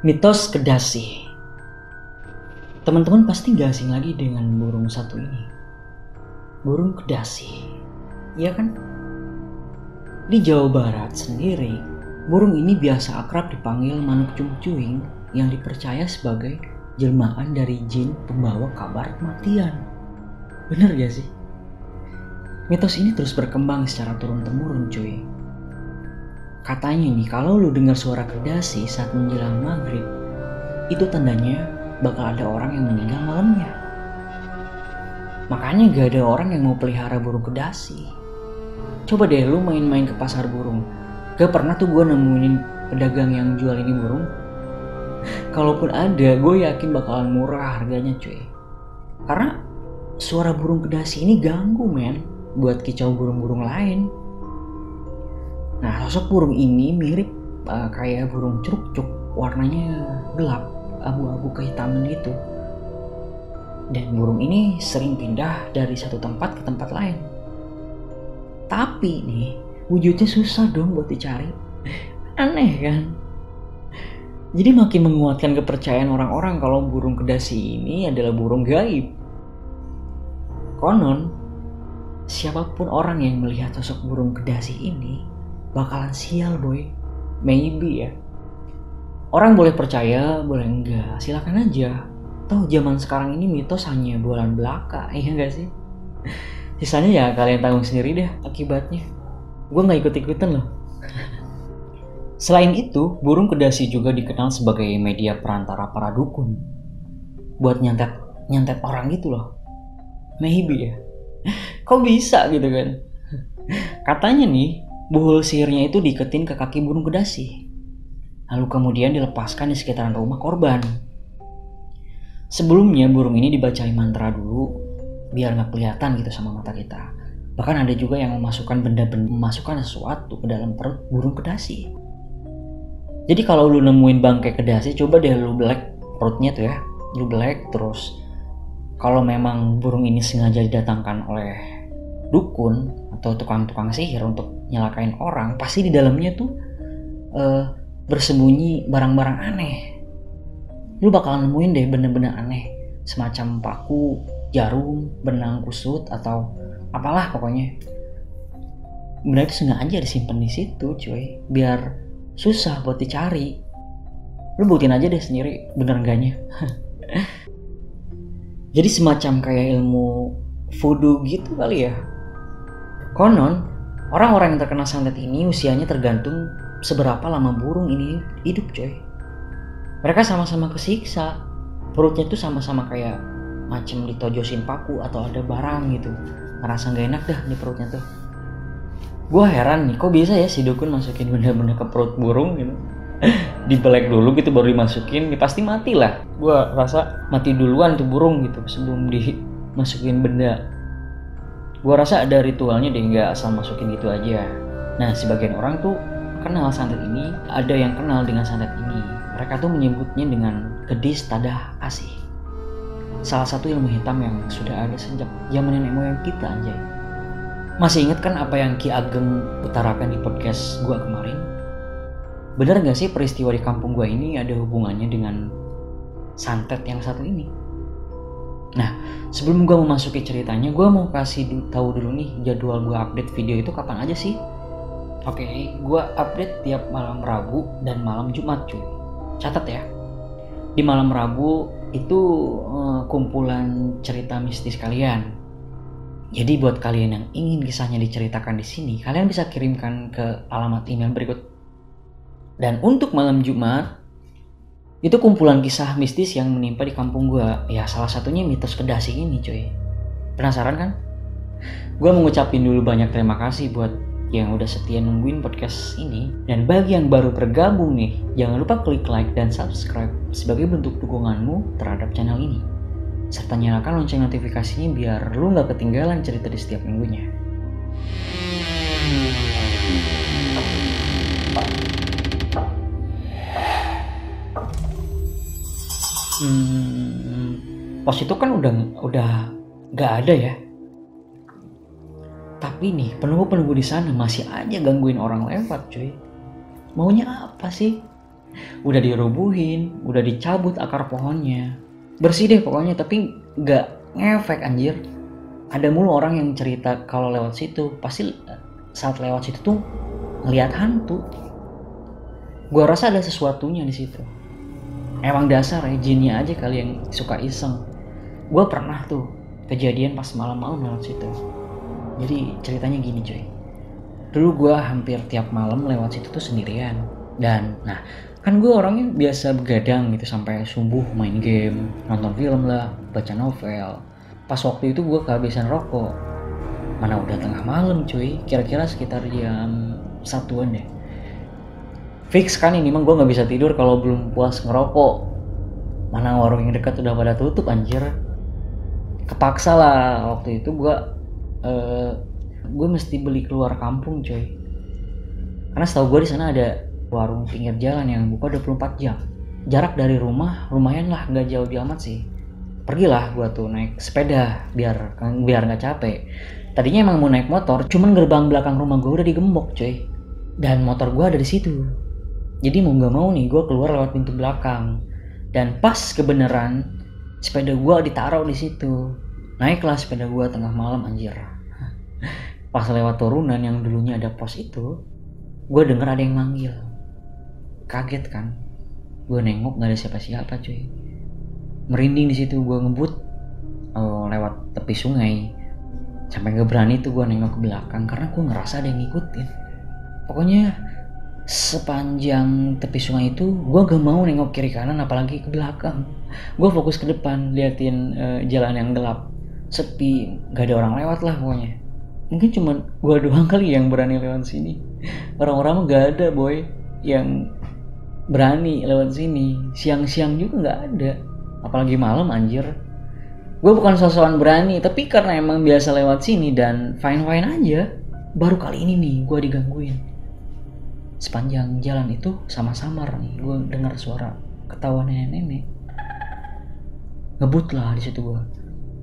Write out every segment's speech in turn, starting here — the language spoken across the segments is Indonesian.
Mitos Kedasi. Teman-teman pasti gak asing lagi dengan burung satu ini. Burung Kedasi. Iya kan? Di Jawa Barat sendiri, burung ini biasa akrab dipanggil manuk cungcuing yang dipercaya sebagai jelmaan dari jin pembawa kabar kematian. Bener gak sih? Mitos ini terus berkembang secara turun-temurun cuy. Katanya nih, kalau lu dengar suara kedasi saat menjelang maghrib, itu tandanya bakal ada orang yang meninggal malamnya. Makanya gak ada orang yang mau pelihara burung kedasi. Coba deh lu main-main ke pasar burung. Gak pernah tuh gue nemuin pedagang yang jual ini burung. Kalaupun ada, gue yakin bakalan murah harganya cuy. Karena suara burung kedasi ini ganggu men buat kicau burung-burung lain. Nah, sosok burung ini mirip kayak burung curcuk, warnanya gelap, abu-abu kehitaman gitu. Dan burung ini sering pindah dari satu tempat ke tempat lain. Tapi nih, wujudnya susah dong buat dicari. Aneh kan? Jadi makin menguatkan kepercayaan orang-orang kalau burung kedasi ini adalah burung gaib. Konon, siapapun orang yang melihat sosok burung kedasi ini bakalan sial boy. Maybe ya. Orang boleh percaya, boleh enggak, silakan aja. Toh zaman sekarang ini mitos hanya bualan belaka, iya gak sih? Sisanya ya kalian tanggung sendiri deh akibatnya. Gue gak ikut-ikutan loh. Selain itu, burung kedasi juga dikenal sebagai media perantara para dukun. Buat nyantet orang gitu loh. Maybe ya. Kok bisa gitu kan? Katanya nih, buhul sihirnya itu diiketin ke kaki burung kedasi. Lalu kemudian dilepaskan di sekitaran rumah korban. Sebelumnya burung ini dibacain mantra dulu biar gak kelihatan gitu sama mata kita. Bahkan ada juga yang memasukkan sesuatu ke dalam perut burung kedasi. Jadi kalau lu nemuin bangkai kedasi, coba deh lu belek perutnya tuh ya. Lu belek terus. Kalau memang burung ini sengaja didatangkan oleh dukun atau tukang-tukang sihir untuk nyelakain orang, pasti di dalamnya tuh bersembunyi barang-barang aneh. Lu bakal nemuin deh benda-benda aneh, semacam paku, jarum, benang kusut atau apalah pokoknya. Benda itu sengaja disimpan di situ, cuy, biar susah buat dicari. Lu buktiin aja deh sendiri bener enggaknya. Jadi semacam kayak ilmu voodoo gitu kali ya. Konon, orang-orang yang terkena santet ini usianya tergantung seberapa lama burung ini hidup coy. Mereka sama-sama kesiksa. Perutnya tuh sama-sama kayak macam ditojosin paku atau ada barang gitu. Ngerasa gak enak dah di perutnya tuh. Gua heran nih, kok bisa ya si dukun masukin benda-benda ke perut burung gitu. Dibelek dulu gitu baru dimasukin, ya pasti mati lah. Gua rasa mati duluan tuh burung gitu sebelum dimasukin benda. Gua rasa ada ritualnya deh, nggak asal masukin gitu aja. Nah, sebagian orang tuh kenal santet ini, ada yang kenal dengan santet ini. Mereka tuh menyebutnya dengan kedis tadah asih. Salah satu ilmu hitam yang sudah ada sejak zaman nenek moyang kita anjay. Masih inget kan apa yang Ki Ageng utarakan di podcast gua kemarin? Bener gak sih peristiwa di kampung gua ini ada hubungannya dengan santet yang satu ini? Nah, sebelum gue memasuki ceritanya, gue mau kasih tahu dulu nih jadwal gue update video itu kapan aja sih. Oke, gue update tiap malam Rabu dan malam Jumat cuy. Catat ya. Di malam Rabu itu kumpulan cerita mistis kalian. Jadi buat kalian yang ingin kisahnya diceritakan di sini, kalian bisa kirimkan ke alamat email berikut. Dan untuk malam Jumat itu kumpulan kisah mistis yang menimpa di kampung gue. Ya salah satunya mitos kedasi ini cuy. Penasaran kan? Gue mau ngucapin dulu banyak terima kasih buat yang udah setia nungguin podcast ini. Dan bagi yang baru bergabung nih, jangan lupa klik like dan subscribe sebagai bentuk dukunganmu terhadap channel ini. Serta nyalakan lonceng notifikasinya biar lu gak ketinggalan cerita di setiap minggunya. Pos itu kan udah gak ada ya. Tapi nih penunggu di sana masih aja gangguin orang lewat cuy. Maunya apa sih? Udah dirubuhin, udah dicabut akar pohonnya. Bersih deh pokoknya, tapi nggak ngefek anjir. Ada mulu orang yang cerita kalau lewat situ, pasti saat lewat situ tuh ngelihat hantu. Gua rasa ada sesuatunya di situ. Emang dasar ya, jinnya aja kali yang suka iseng. Gua pernah tuh kejadian pas malam-malam lewat situ. Jadi ceritanya gini cuy. Dulu gue hampir tiap malam lewat situ tuh sendirian. Dan nah kan gue orangnya biasa begadang gitu sampai subuh, main game, nonton film lah, baca novel. Pas waktu itu gue kehabisan rokok. Mana udah tengah malam cuy, kira-kira sekitar jam 1-an deh. Fix kan ini, emang gue gak bisa tidur kalau belum puas ngerokok. Mana warung yang dekat udah pada tutup anjir. Kepaksa lah waktu itu gue mesti beli keluar kampung coy, karena setahu gue di sana ada warung pinggir jalan yang buka 24 jam. Jarak dari rumah lumayan lah, nggak jauh amat sih. Pergilah gue tuh naik sepeda biar nggak capek. Tadinya emang mau naik motor, cuman gerbang belakang rumah gue udah digembok coy, dan motor gue ada di situ. Jadi mau nggak mau nih gue keluar lewat pintu belakang, dan pas kebenaran sepeda gue ditaruh di situ. Naiklah sepeda gue tengah malam anjir. Pas lewat turunan yang dulunya ada pos itu, gue denger ada yang manggil. Kaget kan, gue nengok nggak ada siapa-siapa cuy. Merinding di situ, gue ngebut lewat tepi sungai. Sampai nggak berani tuh gue nengok ke belakang karena gue ngerasa ada yang ngikutin. Pokoknya sepanjang tepi sungai itu gue gak mau nengok kiri kanan apalagi ke belakang. Gue fokus ke depan, liatin jalan yang gelap, sepi, gak ada orang lewat lah pokoknya. Mungkin cuma gue doang kali yang berani lewat sini. Orang-orang mah gak ada boy yang berani lewat sini. Siang-siang juga gak ada, apalagi malam anjir. Gue bukan sosokan berani, tapi karena emang biasa lewat sini dan fine-fine aja. Baru kali ini nih gue digangguin. Sepanjang jalan itu sama-samar nih gue dengar suara ketawa nenek-nenek. Ngebut lah di situ gue.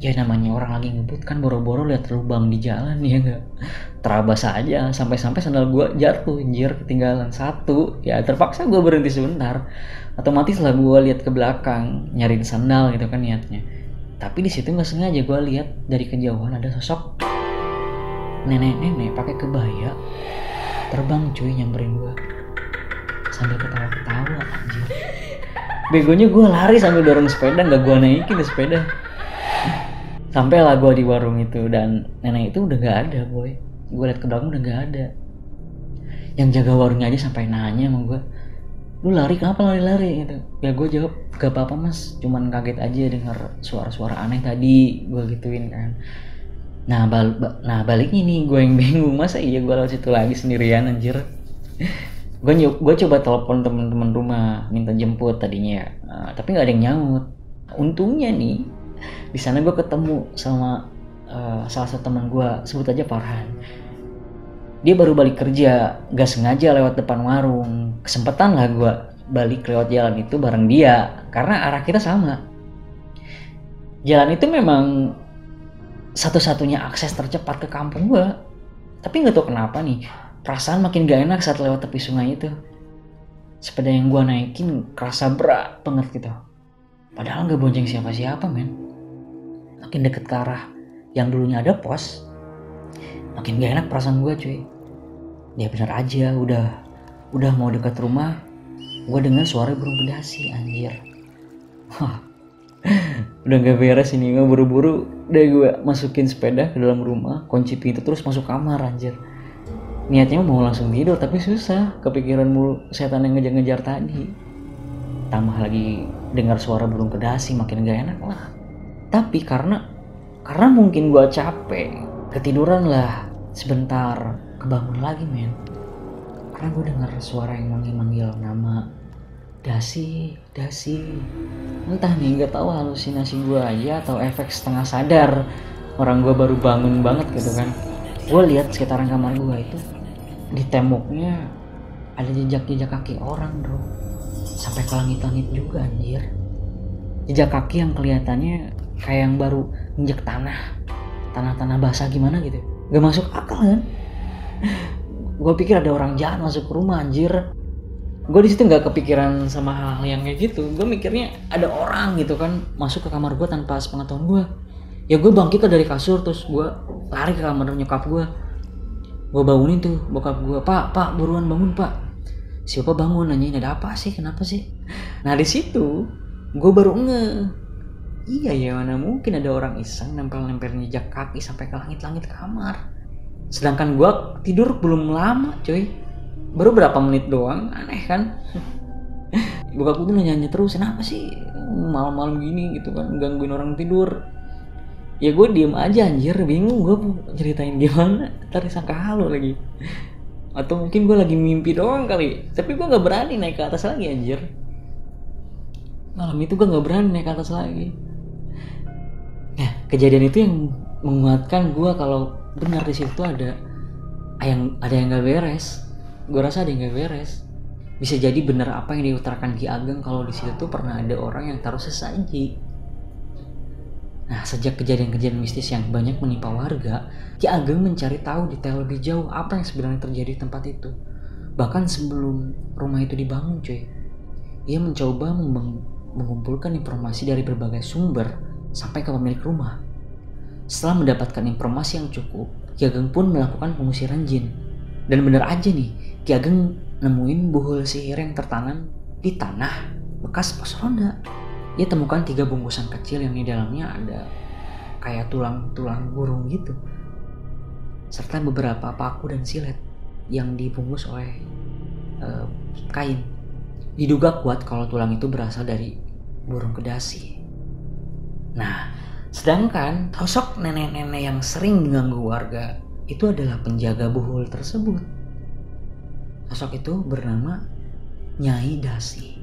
Ya namanya orang lagi ngebut kan boro-boro lihat lubang di jalan ya enggak. Terabas aja sampai-sampai sandal gue jatuh anjir, ketinggalan satu. Ya terpaksa gue berhenti sebentar. Otomatis lah gue lihat ke belakang nyariin sandal gitu kan niatnya. Tapi di situ nggak sengaja gue lihat dari kejauhan ada sosok nenek-nenek pakai kebaya terbang cuy nyamperin gue sambil ketawa-ketawa anjir. Begonya gue lari sambil dorong sepeda, nggak gue naikin di sepeda. Sampailah gue di warung itu dan nenek itu udah gak ada boy. Gue liat ke belakang udah gak ada. Yang jaga warungnya aja sampai nanya sama gue, lu lari kenapa lari-lari gitu. Ya gue jawab gak apa-apa mas, cuman kaget aja dengar suara-suara aneh tadi, gue gituin kan. Nah baliknya nih gue yang bingung, masa iya gue lewat situ lagi sendirian anjir. Gue coba telepon teman-teman rumah minta jemput tadinya ya, tapi nggak ada yang nyaut. Untungnya nih di sana gue ketemu sama salah satu teman gue, sebut aja Farhan. Dia baru balik kerja, gak sengaja lewat depan warung. Kesempatan lah gue balik lewat jalan itu bareng dia karena arah kita sama. Jalan itu memang satu-satunya akses tercepat ke kampung gue. Tapi gak tahu kenapa nih, perasaan makin gak enak saat lewat tepi sungai itu. Sepeda yang gue naikin kerasa berat banget gitu. Padahal gak bonceng siapa-siapa men. Makin deket ke arah yang dulunya ada pos, makin gak enak perasaan gue cuy. Dia bener aja udah mau dekat rumah, gue dengar suara burung pedasi anjir. Udah gak beres ini, gue buru-buru udah gue masukin sepeda ke dalam rumah, kunci pintu terus masuk kamar anjir. Niatnya mau langsung tidur tapi susah, kepikiran mulu setan yang ngejar-ngejar tadi. Tambah lagi dengar suara burung pedasi, makin gak enak lah. Tapi karena mungkin gue capek, ketiduran lah sebentar, kebangun lagi men. Karena gue dengar suara yang manggil nama Dasi. Entah nih, gak tahu halusinasi gue aja atau efek setengah sadar. Orang gue baru bangun banget gitu kan. Gue lihat sekitaran kamar gue itu di temboknya ada jejak kaki orang bro, sampai ke langit-langit juga anjir. Jejak kaki yang kelihatannya kayak yang baru injek tanah basah gimana gitu. Gak masuk akal kan. Gue pikir ada orang jahat masuk ke rumah anjir. Gue di situ nggak kepikiran sama hal-hal yang kayak gitu. Gue mikirnya ada orang gitu kan masuk ke kamar gue tanpa sepengetahuan gue. Ya gue bangkit dari kasur, terus gue lari ke kamar nyokap gue. Gue bangunin tuh bokap gue, pak buruan bangun pak. Siapa bangun, nanyain ada apa sih, kenapa sih. Nah di situ gue baru iya ya, mana mungkin ada orang iseng nempel-nempel jejak kaki sampai ke langit-langit kamar. Sedangkan gue tidur belum lama coy, baru berapa menit doang. Aneh kan. Bokap gue tuh nanya terus, kenapa sih malam-malam gini gitu kan gangguin orang tidur. Ya gue diem aja anjir, bingung gue ceritain gimana, ntar disangka halu lagi. Atau mungkin gue lagi mimpi doang kali. Tapi gue gak berani naik ke atas lagi anjir. Malam itu gue gak berani naik ke atas lagi. Nah kejadian itu yang menguatkan gue kalau benar di situ ada yang gak beres. Gue rasa ada yang gak beres. Bisa jadi benar apa yang diutarakan Ki Ageng kalau di situ tuh pernah ada orang yang taruh sesaji. Nah, sejak kejadian-kejadian mistis yang banyak menimpa warga, Ki Ageng mencari tahu detail lebih jauh apa yang sebenarnya terjadi di tempat itu. Bahkan sebelum rumah itu dibangun, cuy. Ia mencoba mengumpulkan informasi dari berbagai sumber sampai ke pemilik rumah. Setelah mendapatkan informasi yang cukup, Ki Ageng pun melakukan pengusiran jin. Dan benar aja nih, Ki Ageng nemuin buhul sihir yang tertanam di tanah bekas pos ronda. Dia temukan 3 bungkusan kecil yang di dalamnya ada kayak tulang-tulang burung gitu, serta beberapa paku dan silet yang dibungkus oleh kain. Diduga kuat kalau tulang itu berasal dari burung kedasi. Nah, sedangkan sosok nenek-nenek yang sering mengganggu warga itu adalah penjaga buhul tersebut. Sosok itu bernama Nyai Dasi.